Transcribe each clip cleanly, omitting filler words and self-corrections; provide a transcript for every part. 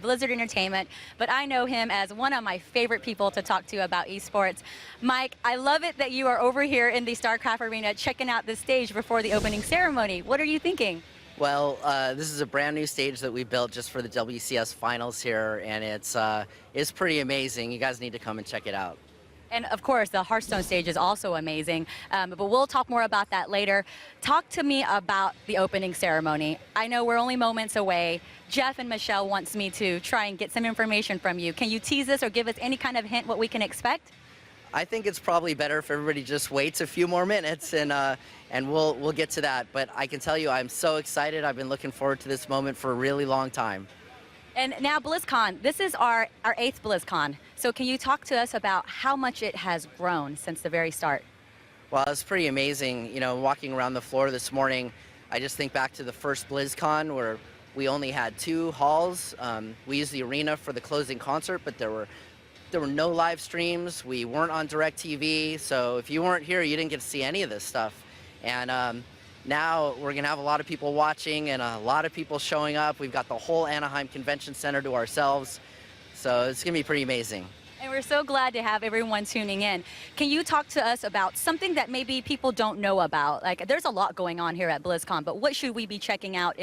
Blizzard Entertainment, but I know him as one of my favorite people to talk to about esports. Mike, I love it that you are over here in the StarCraft Arena checking out the stage before the opening ceremony. What are you thinking? Well, this is a brand new stage that we built just for the WCS finals here, and it's pretty amazing. You guys need to come and check it out. And of course, the Hearthstone stage is also amazing, but we'll talk more about that later. Talk to me about the opening ceremony. I know we're only moments away. Jeff and Michelle wants me to try and get some information from you. Can you tease us or give us any kind of hint what we can expect? I think it's probably better if everybody just waits a few more minutes, and we'll get to that. But I can tell you, I'm so excited. I've been looking forward to this moment for a really long time. And now BlizzCon, this is our 8th BlizzCon. So can you talk to us about how much it has grown since the very start? Well, it's pretty amazing. You know, walking around the floor this morning, I just think back to the first BlizzCon where we only had 2 halls. We used the arena for the closing concert, but there were no live streams. We weren't on DirecTV, so if you weren't here, you didn't get to see any of this stuff. And now we're going to have a lot of people watching and a lot of people showing up. We've got the whole Anaheim Convention Center to ourselves, so it's going to be pretty amazing. And we're so glad to have everyone tuning in. Can you talk to us about something that maybe people don't know about? Like, there's a lot going on here at BlizzCon, but what should we be checking out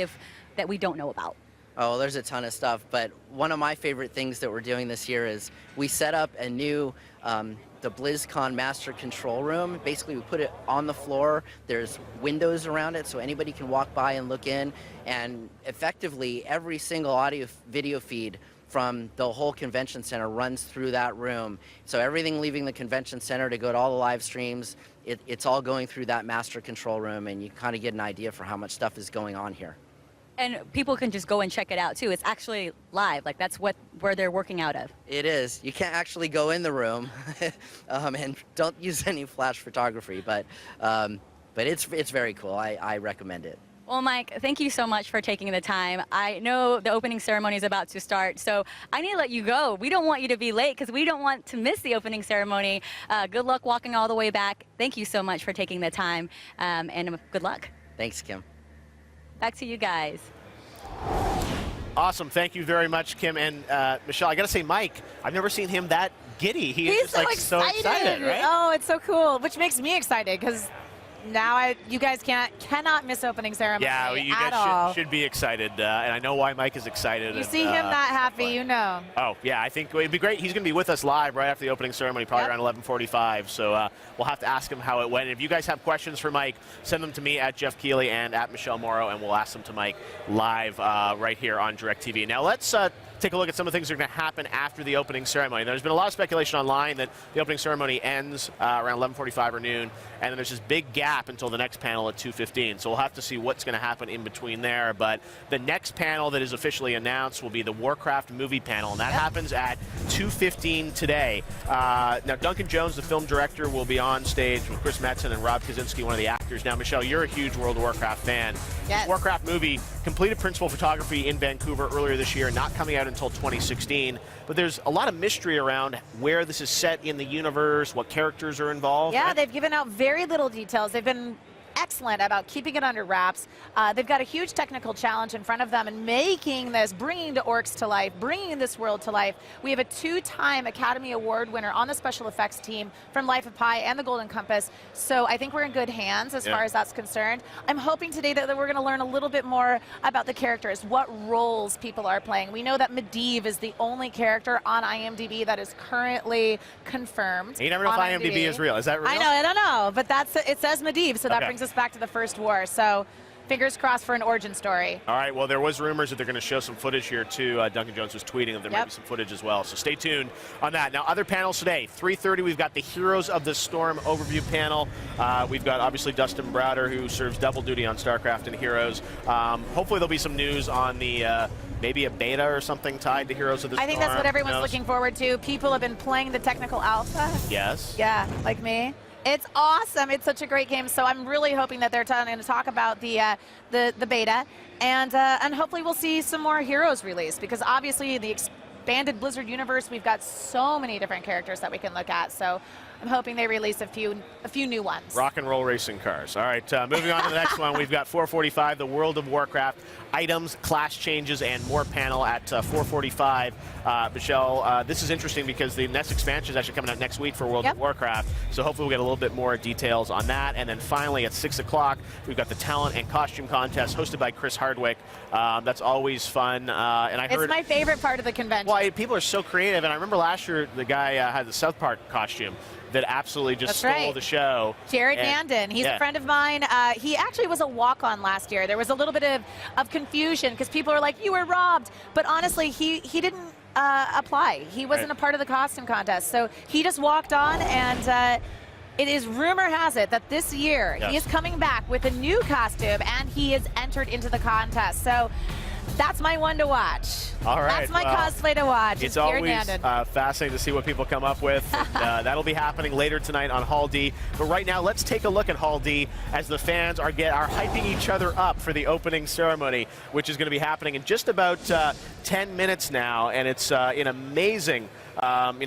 that we don't know about? Oh, there's a ton of stuff, but one of my favorite things that we're doing this year is we set up a new the BlizzCon Master Control Room. Basically, we put it on the floor. There's windows around it, so anybody can walk by and look in. And effectively, every single audio-video feed from the whole convention center runs through that room. So everything leaving the convention center to go to all the live streams, it's all going through that Master Control Room, and you kind of get an idea for how much stuff is going on here. And people can just go and check it out too. It's actually live, like that's where they're working out of. It is. You can't actually go in the room, and don't use any flash photography, but it's very cool. I recommend it. Well, Mike, thank you so much for taking the time. I know the opening ceremony is about to start, so I need to let you go. We don't want you to be late because we don't want to miss the opening ceremony. Good luck walking all the way back. Thank you so much for taking the time, and good luck. Thanks, Kim. Back to you guys. Awesome. Thank you very much, Kim. And Michelle, I got to say, Mike, I've never seen him that giddy. He's just like so excited, right? Oh, it's so cool, which makes me excited because now you guys cannot miss opening ceremony. Yeah, you guys should be excited, and I know why Mike is excited. You see him that happy, you know. Oh yeah, I think it'd be great. He's going to be with us live right after the opening ceremony, probably around 11:45. So we'll have to ask him how it went. And if you guys have questions for Mike, send them to me at Jeff Keeley and at Michelle Morrow, and we'll ask them to Mike live right here on DirecTV. Now let's take a look at some of the things that are going to happen after the opening ceremony. There's been a lot of speculation online that the opening ceremony ends around 11:45 or noon, and then there's this big gap until the next panel at 2:15. So we'll have to see what's going to happen in between there. But the next panel that is officially announced will be the Warcraft movie panel, and that happens at 2:15 today. Now, Duncan Jones, the film director, will be on stage with Chris Metzen and Rob Kaczynski, one of the actors. Now, Michelle, you're a huge World of Warcraft fan. Yes. The Warcraft movie completed principal photography in Vancouver earlier this year, not coming out until 2016. But there's a lot of mystery around where this is set in the universe, what characters are involved. Yeah, right? they've given out very little details. They've been excellent about keeping it under wraps. They've got a huge technical challenge in front of them and making this, bringing the orcs to life, bringing this world to life. We have a 2-time Academy Award winner on the special effects team from Life of Pi and the Golden Compass. So I think we're in good hands as far as that's concerned. I'm hoping today that we're going to learn a little bit more about the characters, what roles people are playing. We know that Medivh is the only character on IMDb that is currently confirmed. You never know if IMDb is real. Is that real? I don't know, but it says Medivh, so that brings us back to the First War. So fingers crossed for an origin story. All right, well, there was rumors that they're going to show some footage here, too. Duncan Jones was tweeting that there might be some footage as well, so stay tuned on that. Now, other panels today, 3:30, we've got the Heroes of the Storm overview panel. We've got, obviously, Dustin Browder, who serves double duty on StarCraft and Heroes. Hopefully there'll be some news on the maybe a beta or something tied to Heroes of the Storm. I think that's what everyone's looking forward to. People have been playing the technical alpha. Yes. Yeah, like me. It's awesome. It's such a great game. So I'm really hoping that they're going to talk about the beta, and hopefully we'll see some more Heroes released, because obviously the expanded Blizzard universe. We've got so many different characters that we can look at. So I'm hoping they release a few new ones. Rock and roll racing cars. All right, moving on to the next one. We've got 445, the World of Warcraft items, class changes, and more panel at 445. Michelle, this is interesting because the next expansion is actually coming out next week for World of Warcraft. So hopefully we'll get a little bit more details on that. And then finally at 6 o'clock, we've got the talent and costume contest hosted by Chris Hardwick. That's always fun. And I heard it's my favorite part of the convention. Well, people are so creative. And I remember last year the guy had the South Park costume that absolutely just stole the show. Jared Mandan, he's a friend of mine. He actually was a walk-on last year. There was a little bit of confusion because people were like, you were robbed. But honestly, he didn't apply. He wasn't a part of the costume contest. So he just walked on, and it is rumor has it that this year he is coming back with a new costume, and he is entered into the contest. So that's my one to watch. All right. That's my cosplay to watch. It's always fascinating to see what people come up with. And, that'll be happening later tonight on Hall D. But right now, let's take a look at Hall D as the fans are hyping each other up for the opening ceremony, which is going to be happening in just about 10 minutes now. And it's an amazing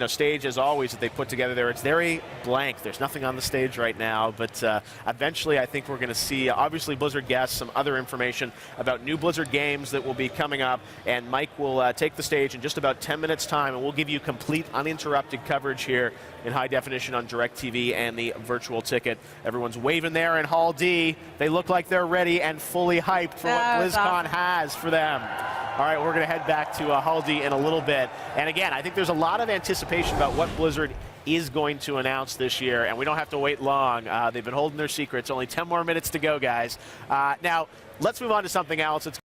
stage, as always, that they put together there. It's very blank. There's nothing on the stage right now, but eventually I think we're going to see, obviously, Blizzard guests, some other information about new Blizzard games that will be coming up, and Mike will take the stage in just about 10 minutes' time, and we'll give you complete, uninterrupted coverage here in high definition on DirecTV and the virtual ticket. Everyone's waving there in Hall D. They look like they're ready and fully hyped for what BlizzCon has for them. All right, we're going to head back to Hall D in a little bit. And again, I think there's a lot of anticipation about what Blizzard is going to announce this year, and we don't have to wait long. They've been holding their secrets. Only 10 more minutes to go, guys. Now, let's move on to something else. It's